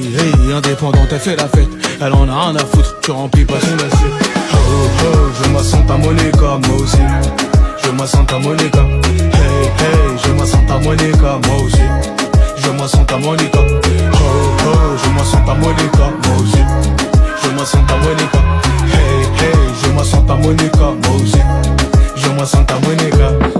hey, indépendante, elle fait la fête. Elle en a rien à foutre, tu remplis pas son assiette. Oh, oh, je me sens ta Monica, moi aussi. Je me sens ta Monica. Hey, hey, je me sens ta Monica, moi aussi. Je me sens ta Monica. Oh, oh, je me sens ta Monica, moi aussi. Je me sens ta Monica. Hey, hey, je me sens ta Monica, moi aussi. Je me sens ta Monica.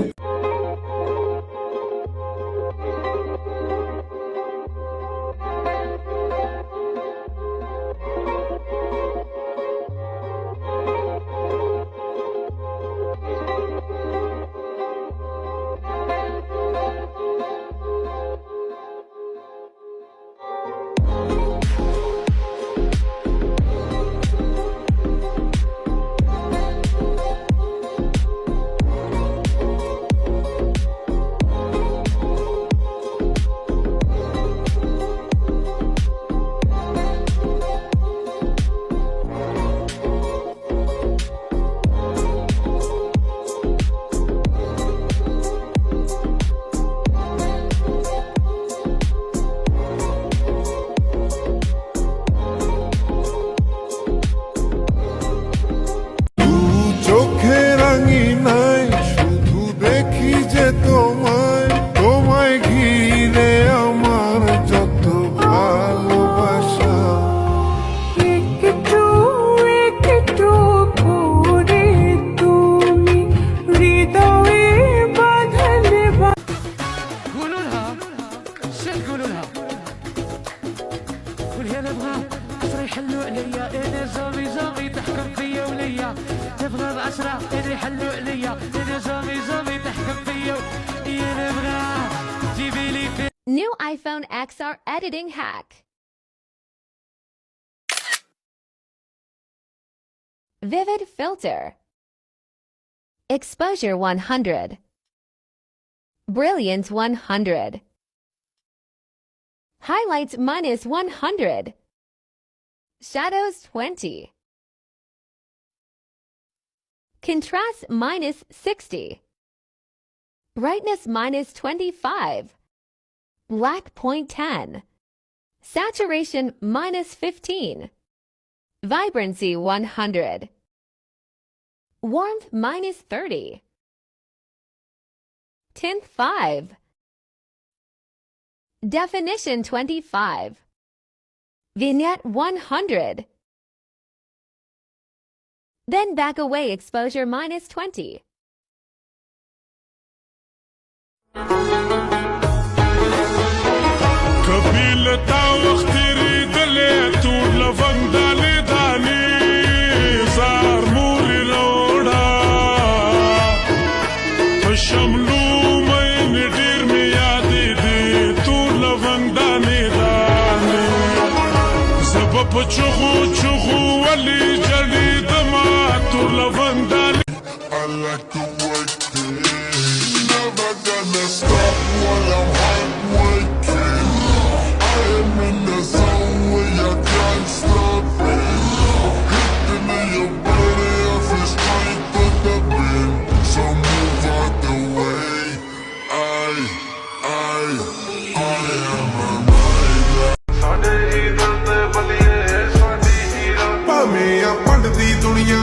يحلوا عليا انا زامي زامي تحكم فيا وليا تبغى العشرة انا يحلوا عليا انا زامي زامي تحكم فيا يا نبغى جيبي لي. New iPhone XR editing hack. Vivid filter. Exposure 100. Brilliance 100. Highlights minus 100. Shadows 20. Contrast minus 60. Brightness minus 25. Black point 10. Saturation minus 15. Vibrancy 100. Warmth minus 30. Tint 5. Definition 25. Vignette 100. Then back away exposure minus 20. I like to work it. Never gonna stop while I'm hot working. I am in the zone where you can't stop it. Hitting in your body off is straight to the bin. So move out the way. I am a rider. ਭਾਵੇਂ ਆ ਪੰਡ ਦੀ ਦੁਨੀਆ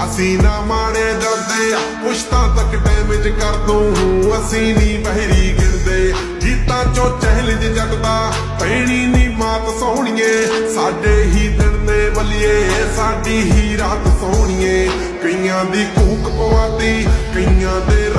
ਅਸੀਂ ਨਾ ਮਾੜੇ ਡਰਦੇ ਪੁਸ਼ਤਾਂ ਤੱਕ damage ਕਰ ਦੂੰ ਅਸੀਂ ਨਹੀਂ ਬਹਿਰੀ ਗਿਰਦੇ ਗੀਤਾਂ ਚੋਂ ਚਹਿਲਜ ਜਗਦਾ ਪੈਣੀ ਨਹੀਂ ਮਾਤ ਸੋਹਣੀਏ ਸਾਡੇ ਹੀ ਦਿਨ ਨੇ ਬੱਲੀਏ ਸਾਡੀ ਹੀ ਰਾਤ ਸੋਹਣੀਏ ਕਈਆਂ ਦੀ ਕੂਕ ਪਵਾਤੀ ਕਈਆਂ ਦੇ